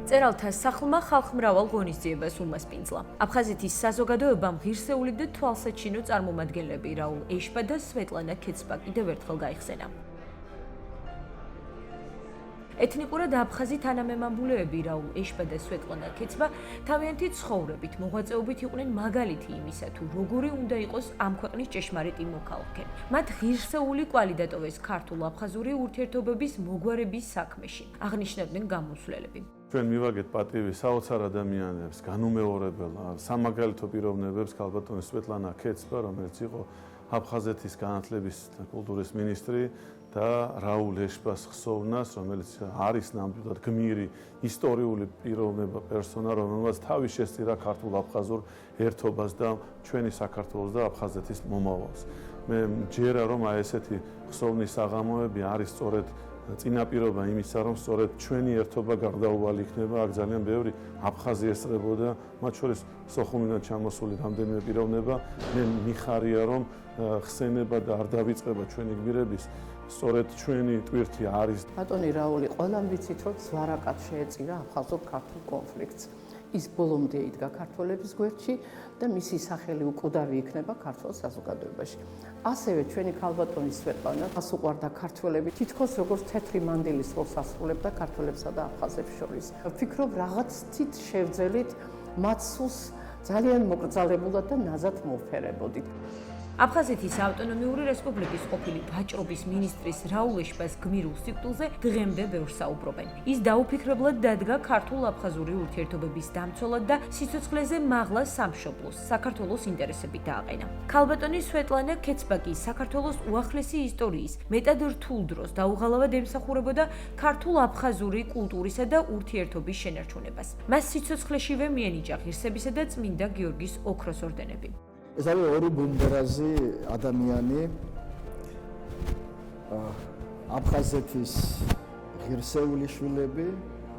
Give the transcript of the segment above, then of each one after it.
მწერალთა სახლმა ხალხმრავალ ღონისძიებას უმასპინძლა. აფხაზეთის საზოგადოებამ ღირსეული და თვალსაჩინო წარმომადგენლები რაულ ეშპა და სვეტლანა ქეცბა კიდევ ერთხელ გაიხსენა. ეთნიკურად აფხაზი თანამემამულეები რაულ ეშპა და სვეტლანა ქეცბა თავიანთი ცხოვრებით, მოღვაწეობით იყვნენ მაგალითი იმისა, თუ როგორი უნდა იყოს ამ ქვეყნის ჭეშმარიტი მოქალაქე. მათ ღირსეული კვალი დატოვეს ქართულ-აფხაზური ურთიერთობების მოგვარების საქმეში, აღნიშნავდნენ გამოსვლელები. ჩვენ მივაგეთ პატივი საოცარ ადამიანებს, განუმეორებელ, სამაგალითო პიროვნებებს, ქალბატონი სვეტლანა ქეცბა, რომელიც იყო აფხაზეთის განათლების და კულტურის მინისტრი და რაულ ეშპას ხსოვნას, რომელიც არის ნამდვილად გმირი ისტორიული პიროვნება, პერსონა, რომელმაც თავი შესწირა ქართულ-აფხაზურ ერთობას და ჩვენი საქართველოს და აფხაზეთის მომავალს. მე მჯერა, რომ აი ესეთი ხსოვნის საღამოები არის სწორედ წინაპირობა იმისა, რომ სწორედ ჩვენი ერთობა გარდაუვალი იქნება, აქ ძალიან ბევრი აფხაზი ესწრებოდა, მათ შორის სოხუმიდან ჩამოსული რამდენიმე პიროვნება. მე მიხარია, რომ ხსენება და არ დავიწყება ჩვენი გმირების, სწორედ ჩვენი ტვირთი არის. ბატონი რაული ყველამ ვიცით, რომ ზვარაკად შეეწირა აფხაზურ-ქართულ კონფლიქტს. ის ბოლომდე იდგა ქართველების გვერდში და მისი სახელი უკვდავი იქნება ქართულ საზოგადოებაში. ასევე ჩვენი ქალბატონი სვეტლანა მას უყვარდა ქართველები, თითქოს როგორც თეთრი მანდილის როლს ასრულებდა ქართველებსა და აფხაზებს შორის. ვფიქრობ, რაღაც თით შევძელით მათ სულს ძალიან მოკრძალებულად და ნაზად მოვფერებოდით. აფხაზეთის ავტონომიური რესპუბლიკის ყოფილი ვაჭრობის მინისტრის რაულ ეშპას გმირულ სიკვდილზე დღემდე ბევრს საუბრობენ. ის დაუფიქრებლად დადგა ქართულ-აფხაზური ურთიერთობების დამცველად და სიცოცხლეზე მაღლა სამშობლოს, საქართველოს ინტერესებით დააყენა. ქალბატონი სვეტლანა ქეცბა კი საქართველოს უახლესი ისტორიის, მეტად რთულ დროს დაუღალავად ემსახურებოდა ქართულ-აფხაზური კულტურისა და ურთიერთობის შენარჩუნებას. მას სიცოცხლეშივე მიენიჭა ღირსებისა და წმინდა გიორგის ოქროს ორდენები. ეს არის ორი ბუნდერაზი ადამიანი აფხაზეთის ღირსეული შვილები,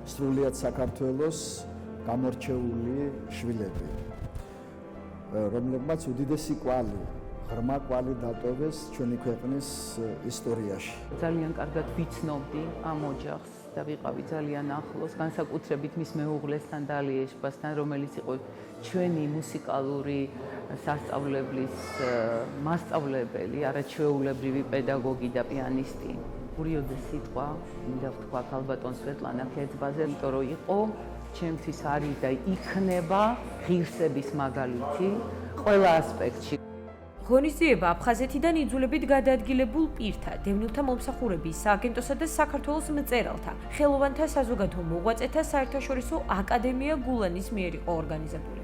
სრულიად საქართველოს გამორჩეული შვილები, რომლებმაც უდიდესი კვალი, ღრმა კვალი დატოვეს ჩვენი ქვეყნის ისტორიაში. ძალიან კარგად ვიცნობდი ამ ოჯახს და ვიყავი ძალიან ახლოს, განსაკუთრებით მის მეუღლესთან დალი ეშპასთან, რომელიც იყო ჩვენი მუსიკალური სასწავლებლის მასწავლებელი, არაჩვეულებრივი პედაგოგი და პიანისტი. კურიოზი სიტყვა, მინდა ვთქვა ქალბატონ სვეტლანა ქეცბაზე, იმიტომ რომ იყო ჩემთვის არის და იქნება ღირსების მაგალითი ყველა ასპექტში. ღონისძიება აფხაზეთიდან იძულებით გადაადგილებულ პირთა, დევნილთა მომსახურების, სააგენტოსა და საქართველოს მწერალთა, ხელოვანთა საზოგადო მოღვაწეთა საერთაშორისო აკადემია გულანის მიერ იყო ორგანიზებული.